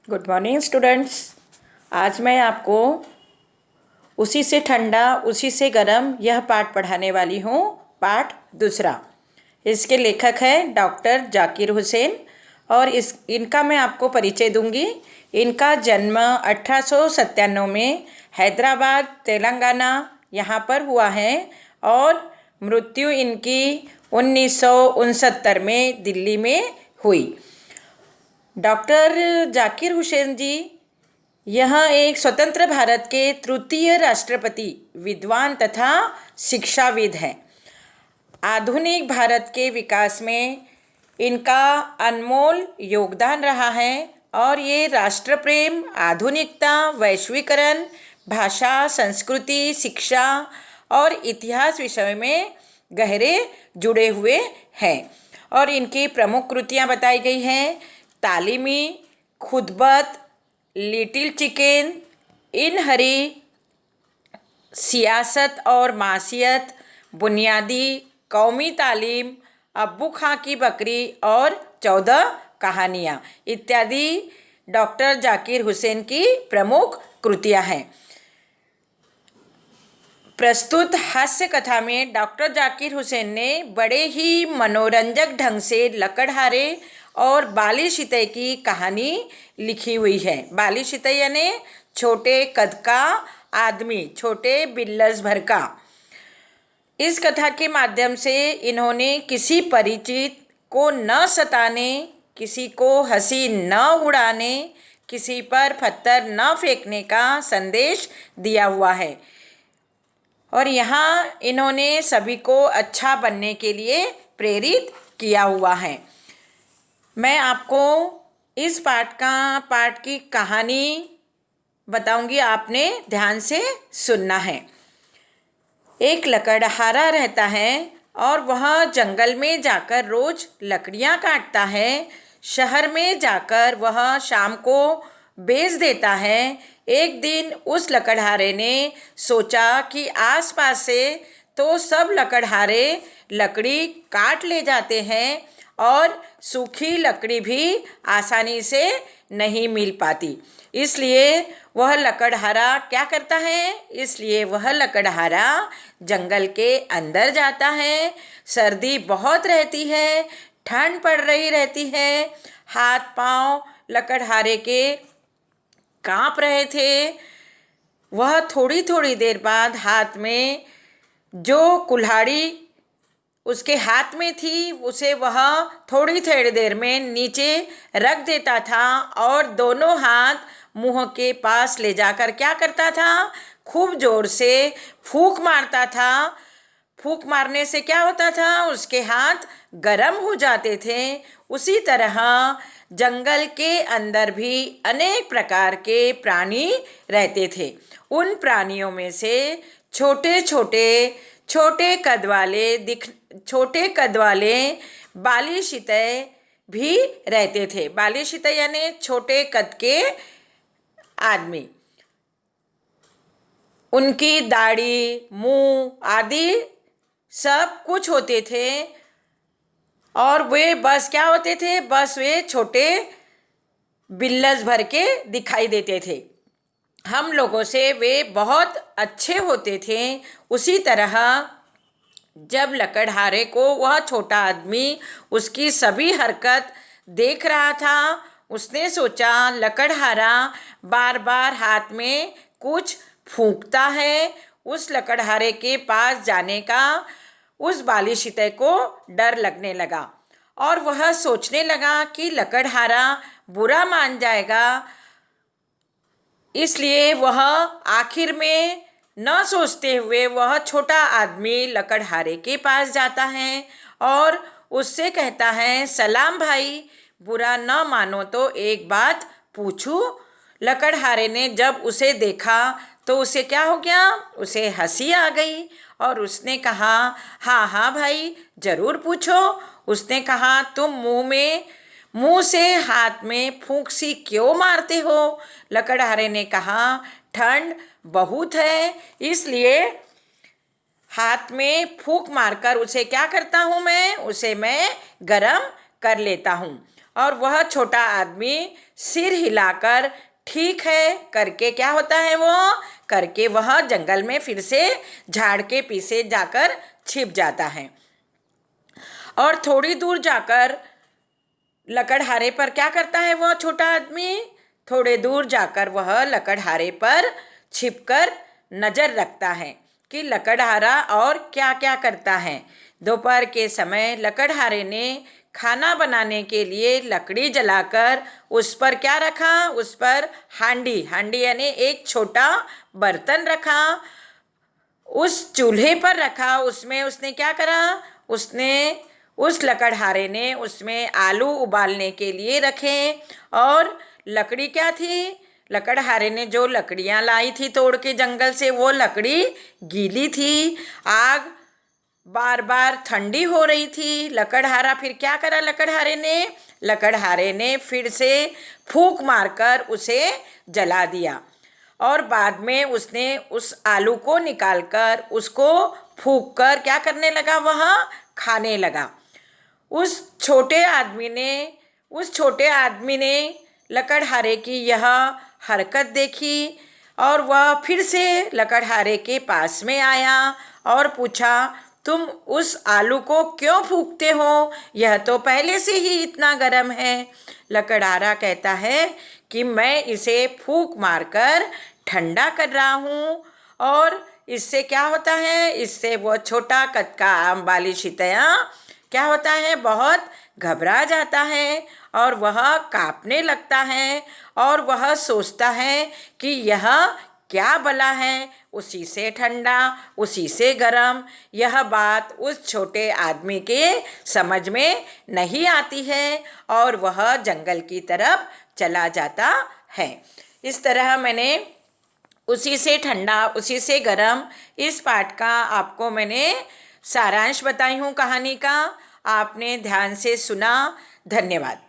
Good morning students. आज मैं आपको उसी से ठंडा उसी से गरम यह पाठ पढ़ाने वाली हूँ। पाठ दूसरा। इसके लेखक हैं डॉक्टर जाकिर हुसैन और इनका मैं आपको परिचय दूंगी। इनका जन्म 1897 में हैदराबाद तेलंगाना यहाँ पर हुआ है और मृत्यु इनकी 1969 में दिल्ली में हुई। डॉक्टर जाकिर हुसैन जी यह एक स्वतंत्र भारत के तृतीय राष्ट्रपति, विद्वान तथा शिक्षाविद हैं। आधुनिक भारत के विकास में इनका अनमोल योगदान रहा है और ये राष्ट्र प्रेम, आधुनिकता, वैश्वीकरण, भाषा, संस्कृति, शिक्षा और इतिहास विषय में गहरे जुड़े हुए हैं। और इनकी प्रमुख कृतियाँ बताई गई हैं। तालीमी, खुतबत, लिटिल चिकन, इन हरी, सियासत और मासियत, बुनियादी, कौमी तालीम, अब्बू खां की बकरी और 14 कहानियाँ इत्यादि डॉक्टर जाकिर हुसैन की प्रमुख कृतियाँ हैं। प्रस्तुत हास्य कथा में डॉक्टर जाकिर हुसैन ने बड़े ही मनोरंजक ढंग से लकड़हारे और बाली शितई की कहानी लिखी हुई है। बाली शितई यानी छोटे कद का आदमी, छोटे बिल्लस भर का। इस कथा के माध्यम से इन्होंने किसी परिचित को न सताने, किसी को हंसी न उड़ाने, किसी पर पत्थर न फेंकने का संदेश दिया हुआ है और यहाँ इन्होंने सभी को अच्छा बनने के लिए प्रेरित किया हुआ है। मैं आपको इस पाठ की कहानी बताऊंगी, आपने ध्यान से सुनना है। एक लकड़हारा रहता है और वह जंगल में जाकर रोज लकड़ियाँ काटता है। शहर में जाकर वह शाम को बेच देता है। एक दिन उस लकड़हारे ने सोचा कि आसपास से तो सब लकड़हारे लकड़ी काट ले जाते हैं और सूखी लकड़ी भी आसानी से नहीं मिल पाती। इसलिए वह लकड़हारा क्या करता है? इसलिए वह लकड़हारा जंगल के अंदर जाता है। सर्दी बहुत रहती है, ठंड पड़ रही रहती है, हाथ पांव लकड़हारे के कांप रहे थे। वह थोड़ी थोड़ी देर बाद हाथ में जो कुल्हाड़ी उसके हाथ में थी उसे वह थोड़ी थोड़ी देर में नीचे रख देता था और दोनों हाथ मुंह के पास ले जाकर क्या करता था? खूब जोर से फूंक मारता था। फूंक मारने से क्या होता था? उसके हाथ गरम हो जाते थे। उसी तरह जंगल के अंदर भी अनेक प्रकार के प्राणी रहते थे। उन प्राणियों में से छोटे कद वाले बाली शितई भी रहते थे। बाली शितई यानी छोटे कद के आदमी। उनकी दाढ़ी, मुंह आदि सब कुछ होते थे और वे बस क्या होते थे? बस वे छोटे बिल्लस भर के दिखाई देते थे। हम लोगों से वे बहुत अच्छे होते थे। उसी तरह जब लकड़हारे को वह छोटा आदमी उसकी सभी हरकत देख रहा था, उसने सोचा लकड़हारा बार बार हाथ में कुछ फूंकता है। उस लकड़हारे के पास जाने का उस बाली शितई को डर लगने लगा और वह सोचने लगा कि लकड़हारा बुरा मान जाएगा। इसलिए वह आखिर में न सोचते हुए वह छोटा आदमी लकड़हारे के पास जाता है और उससे कहता है, सलाम भाई, बुरा न मानो तो एक बात पूछूं। लकड़हारे ने जब उसे देखा तो उसे क्या हो गया? उसे हंसी आ गई और उसने कहा, हाँ हाँ भाई, जरूर पूछो। उसने कहा, तुम मुंह से हाथ में फूंक सी क्यों मारते हो? लकड़हारे ने कहा, ठंड बहुत है इसलिए हाथ में फूंक मारकर उसे क्या करता हूँ मैं? उसे मैं गरम कर लेता हूँ। और वह छोटा आदमी सिर हिलाकर ठीक है करके क्या होता है वो करके वह जंगल में फिर से झाड़ के पीछे जाकर छिप जाता है। और थोड़ी दूर जाकर लकड़हारे पर क्या करता है वह छोटा आदमी, थोड़े दूर जाकर वह लकड़हारे पर छिपकर नज़र रखता है कि लकड़हारा और क्या क्या करता है। दोपहर के समय लकड़हारे ने खाना बनाने के लिए लकड़ी जलाकर उस पर क्या रखा, उस पर हांडी, हांडी यानी एक छोटा बर्तन रखा, उस चूल्हे पर रखा। उसमें उसने क्या करा, उसने उस लकड़हारे ने उसमें आलू उबालने के लिए रखे। और लकड़ी क्या थी, लकड़हारे ने जो लकड़ियाँ लाई थी तोड़ के जंगल से वो लकड़ी गीली थी, आग बार बार ठंडी हो रही थी। लकड़हारा फिर क्या करा, लकड़हारे ने फिर से फूंक मारकर उसे जला दिया। और बाद में उसने उस आलू को निकालकर उसको फूंक कर क्या करने लगा, वह खाने लगा। उस छोटे आदमी ने लकड़हारे की यह हरकत देखी और वह फिर से लकड़हारे के पास में आया और पूछा, तुम उस आलू को क्यों फूंकते हो, यह तो पहले से ही इतना गर्म है। लकड़हारा कहता है कि मैं इसे फूंक मारकर ठंडा कर रहा हूँ और इससे क्या होता है, इससे वो छोटा कद का आम वाली चितैया क्या होता है, बहुत घबरा जाता है और वह कांपने लगता है और वह सोचता है कि यह क्या भला है, उसी से ठंडा उसी से गरम। यह बात उस छोटे आदमी के समझ में नहीं आती है और वह जंगल की तरफ चला जाता है। इस तरह मैंने उसी से ठंडा उसी से गरम इस पाठ का आपको मैंने सारांश बताई हूँ कहानी का। आपने ध्यान से सुना, धन्यवाद।